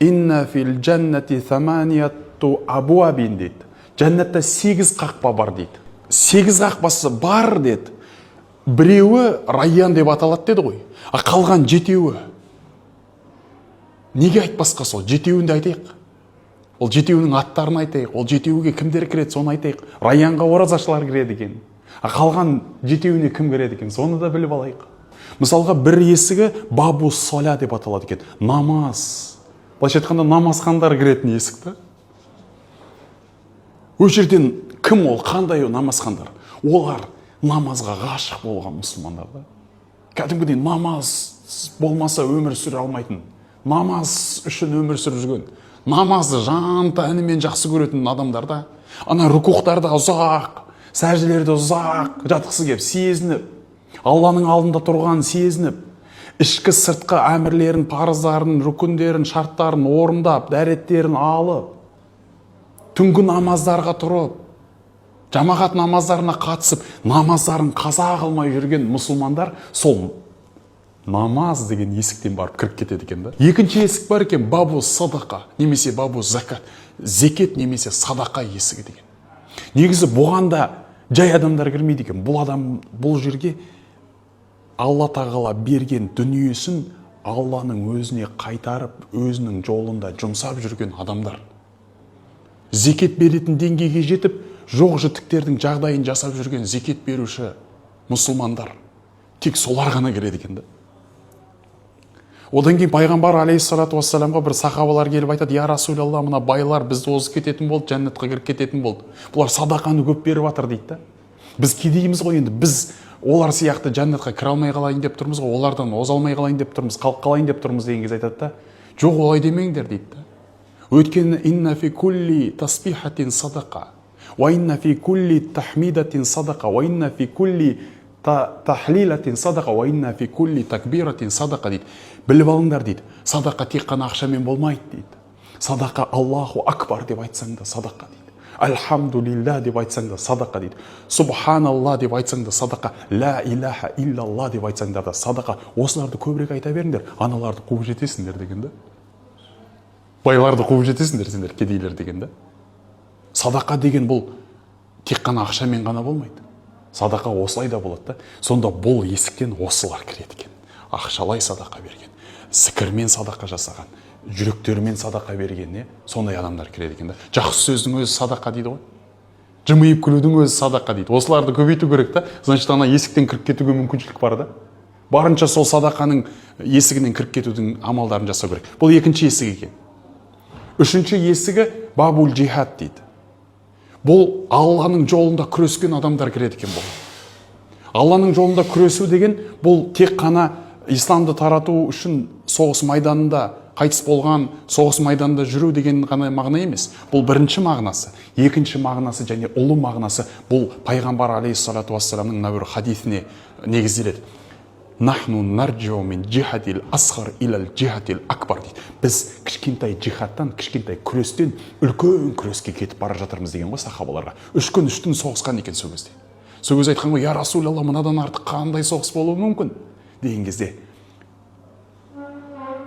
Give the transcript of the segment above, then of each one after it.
инна фил джаннати саманияту абуабин дейді. Жәннатта 8 қақпа бар дейді. 8 қақпасы бар деді. Біреуі Райян деп аталады деді ғой. А қалған 7-еуі. Неге айтпасқа сол? 7-еуін де айтайық. Ол 7-еуінің аттарын айтайық. Ол 7-еуге кімдер кіреді, соны айтайық. Райянға оразашылар кіреді екен. А қалған 7-еуіне кім кіреді екен? Соны да біліп алайық. Мысалға бір есігі бабу соля деп аталады екен. Намаз. Былайша айтқанда намазхандар кіретін есік та. Ол жерден кім ол? Қандай намазхандар? Олар намазға ғашық болған мұсылмандар да. Кәдімгідей намаз болмаса өмір сүре алмайтын. Намаз үшін өмір сүріп жүрген. Намазды жан тәнімен жақсы көретін адамдар да. Ана рукуқтарда ұзақ, сәжделерде ұзақ жатқысы кеп, сезініп, Алланың алдында тұрған сезініп, ішкі сыртқы әмірлерін, парыздарын, рүкіндерін, шарттарын орындап, дәреттерін алып, түнгі намаздарға тұрып, жамағат намаздарына қатысып, намаздарын қаза қылмай жүрген мұсылмандар сол намаз деген есіктен барып кіріп кетеді екен да. Екінші есік бар екен, бабу садақа, немесе бабу закат, зекет немесе садақа есігі деген. Негізі бұғанда жай адамдар кірмейді екен. Бұл жерге Алла тағала берген дүниесін Алланың өзіне қайтарып, өзінің жолында жұмсап жүрген адамдар. Зекет беретін деңгейге жетіп, жоқ жітіктердің жағдайын жасап жүрген зекет беруші мұсылмандар. Тек солар ғана кіреді екен да. Одан кейін пайғамбар алейхиссалату вассаламға бір сахабалар келіп айтады: "Я Расулалла, мына байлар бізді озып кететін болды, жәннатқа кіріп кететін болды. Бұлар садақаны көп беріп жатыр" дейді да. Біз кедейміз ғой енді, біз олар сияқты жәннатқа кіре алмай қалайын деп тұрмыз ғой, олардан оза алмай қалайын деп тұрмыз, қалып қалайын деп тұрмыз деген кезде айтады да: "Жоқ, олай демеңдер" дейді да. Өйткені инна фи кулли тасбихатин садақа, ва инна фи кулли тахмидатин садақа, ва инна фи кулли тахлилатин садақа, ва инна фи кулли такбиратин садақа дейді. Біліп алыңдар дейді. Садақа тек қана ақшамен болмайды дейді. Садақа Аллаху акбар деп айтсаң да садақа дейді. Альхамдулилля деп айтсаң да садақа дейді. Субханалла деп айтсаң да садақа. Ла илаха иллалла деп айтсаңдар да садақа. Осыларды көбірек айта беріңдер, аналарды қуып жетесіңдер деген да. Байларды қуып жетесіңдер сендер, кедейлер деген да. Садақа деген бұл тек қана ақшамен ғана болмайды. Садақа осылай да болады да. Сонда бұл есіктен осылар кіреді екен. Ақшалай садақа берген, зікірмен садақа жасаған, жүректерімен садақа берген, сондай адамдар кіреді екен да. Жақсы сөздің өзі садақа дейді ғой. Жымиып күлудің өзі садақа дейді. Осыларды көбейту керек та. Значит, ана есіктен кіріп кетуге мүмкіншілік бар да. Барынша сол садақаның есігінен кіріп кетудің амалдарын жасау керек. Бұл екінші есік екен. Үшінші есігі бабул джихад дейді. Бұл Алланың жолында күрескен адамдар кіреді екен бұл. Алланың жолында күресу деген бұл тек қана исламды тарату үшін соғыс майданында қайтыс болған, соғыс майданында жүру деген ғана мағына емес. Бұл бірінші мағынасы. Екінші мағынасы және ұлы мағынасы бұл пайғамбар алейхиссалату вассаламның мына бір хадисіне негізделеді. Нахну нарджиу мин джихадил асғар илал джихадил акбар дейді. Біз кішкентай джихадтан, кішкентай күрестен үлкен күреске кетіп бара жатырмыз деген ғой сахабаларға. 3 күн 3 түн соғысқан екен сол кезде. Сол кезде айтқан ғой: "Я Расулалла, мынадан артық қандай соғыс болуы мүмкін?" деген кезде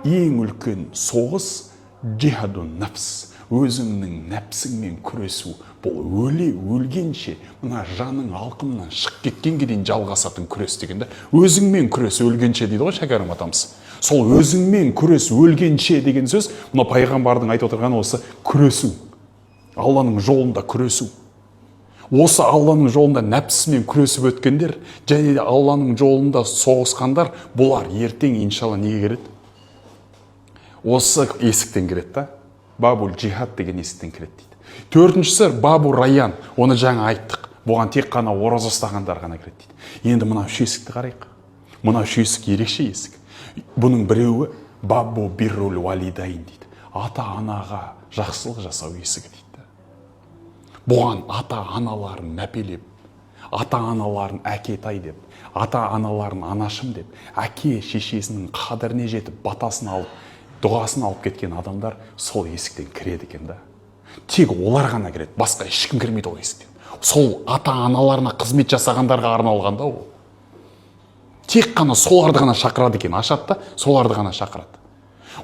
ең үлкен соғыс джихадун нафс, өзіңнің нәпсіңмен күресу. Бұл өлгенше, мына жаның алқымнан шығып кеткенге дейін жалғасатын күрес деген да. Өзіңмен күрес өлгенше дейді ғой шәкәрім атамыз. Сол өзіңмен күрес өлгенше деген сөз, мына пайғамбардың айтып отырғаны осы күресу. Алланың жолында күресу. Осы Алланың жолында нәпсімен күресіп өткендер, және де Алланың жолында соғысқандар, бұлар ертең иншалла неге кіреді? Осы есіктен кіреді да. Бабул джихад деген есіктен кіреді дейді. Төртіншісі бабу райян. Оны жаңа айттық. Бұған тек қана ораза ұстағандар ғана кіреді дейді. Енді мына үш есікті қарайық. Мына үш есік ерекше есік. Бұның біреуі бабу биррул валидайн дейді. Ата-анаға жақсылық жасау есігі дейді. Бұған ата-аналарын мәпелеп, ата-аналарын әкетай деп, ата-аналарын анашым деп, әке шешесінің қадіріне жетіп, батасын алып, дұғасын алып кеткен адамдар сол есіктен кіреді екен да. Тек олар ғана кіреді, басқа ешкім кірмейді ол есіктен. Сол ата-аналарына қызмет жасағандарға арналған да ол. Тек қана соларды ғана шақырады екен, ашады да, соларды ғана шақырады.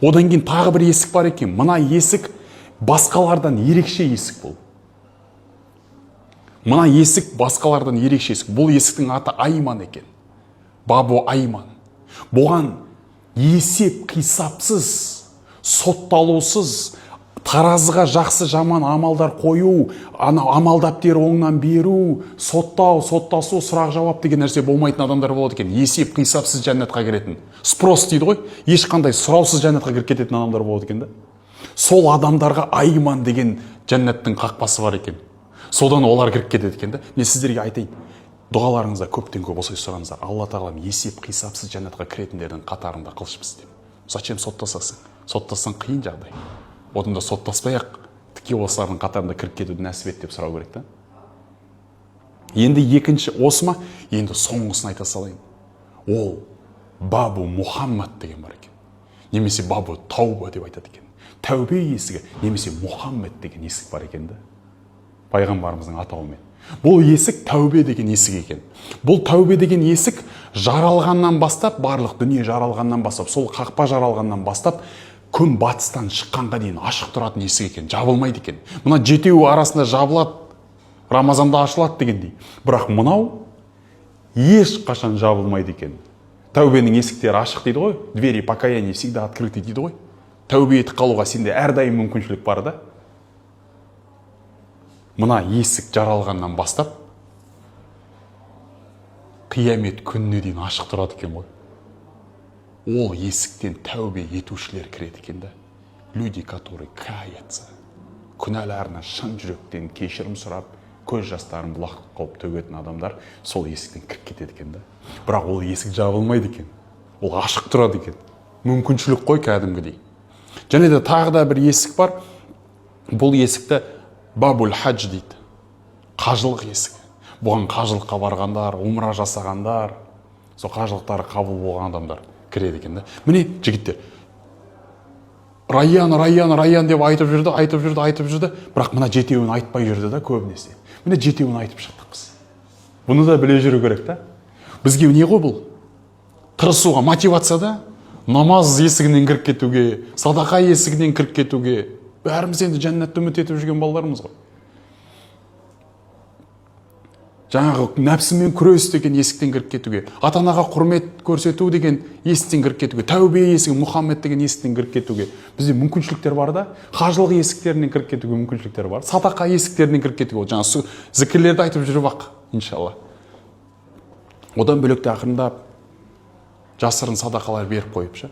Одан кейін тағы бір есік бар екен. Мына есік басқалардан ерекше есік бұл. Мына есік басқалардан ерекше есік. Бұл есіктің аты Айман екен. Бабу Айман. Бұған есеп қисапсыз, сотталусыз, таразыға жақсы жаман амалдар қою, амалдап тері оңнан беру, соттасу, сұрақ жауап деген нәрсе болмайтын адамдар болады екен. Есеп қисапсыз жәннатқа кіретін. Спрос дейді ғой, ешқандай сұраусыз жәннатқа кіріп кететін адамдар болады екен да. Сол адамдарға Айман деген жәннаттың қақпасы бар екен. Содан олар кіріп кетеді екен да. Мен сіздерге айтайын, дұғаларыңызда көптен көп осылай сұраңыздар. Алла тағалам есеп қисапсыз жәннатқа кіретіндердің қатарында қылышымыз деп. Зачем соттасасың? Соттасаң қиын жағдай. Одан да соттаспай-ақ тіке осылардың қатарында кіріп кетуді нәсіп ет деп сұрау керек та. Енді екінші осы ма? Енді соңғысын айта салайын. Ол Бабу Мұхаммад деген бар екен. Немесе Бабу Тауба деп айтады екен. Тәубе есігі, немесе Мұхаммад деген есік бар екен да. Пайғамбарымыздың атауымен. Бұл есік тәубе деген есік екен. Бұл тәубе деген есік жаралғаннан бастап, барлық дүние жаралғаннан бастап, сол қақпа жаралғаннан бастап, күн батыстан шыққанға дейін ашық тұратын есік екен, жабылмайды екен. Мына жетеуі арасында жабылады, Рамазанда ашылады дегендей. Бірақ мынау еш қашан жабылмайды екен. Тәубенің есіктері ашық дейді ғой, двери покаяния всегда открыты дейді ғой. Тәубе етіп қалуға сенде әрдайым мүмкіншілік бар да. Мына есік жаралғаннан бастап, қиямет күніне дейін ашық тұрады екен ғой. Ол есіктен тәубе етушілер кіреді екен да. Люди, которые каятся, күнәларына шын жүректен кешірім сұрап, көз жастарын бұлақ қылып төгетін адамдар сол есіктен кіріп кетеді екен да. Бірақ ол есік жабылмайды екен. Ол ашық тұрады екен. Мүмкіншілік қой кәдімгідей. Және де тағы да бір есік бар. Бұл есікті Бабул Хадж дейді. Қажылық есігі. Бұған қажылыққа барғандар, умра жасағандар, сол қажылықтары қабыл болған адамдар кіреді екен да. Міне жігіттер, Райян деп айтып жүрді, бірақ мына жетеуін айтпай жүрді да көбінесе. Міне жетеуін айтып шықтық біз. Бұны да біле жүру керек та. Бізге не ғой бұл? Тырысуға, мотивацияда намаз есігінен кіріп кетуге, садақа есігінен кіріп кетуге, бәріміз енді жәннатты үміт етіп жүрген балаларымыз ғой. Жаңағы нәпсімен күрес деген есіктен кіріп кетуге, ата-анаға құрмет көрсету деген есіктен кіріп кетуге, тәубе есігі, Мұхаммед деген есіктен кіріп кетуге бізде мүмкіншіліктер бар да. Қажылық есіктерінен кіріп кетуге мүмкіншіліктер бар. Садақа есіктерінен кіріп кетуге, жаңа зікірлерді айтып жүріп ақ, иншалла. Одан бөлек те ақырындап жасырын садақалар беріп қойып ше.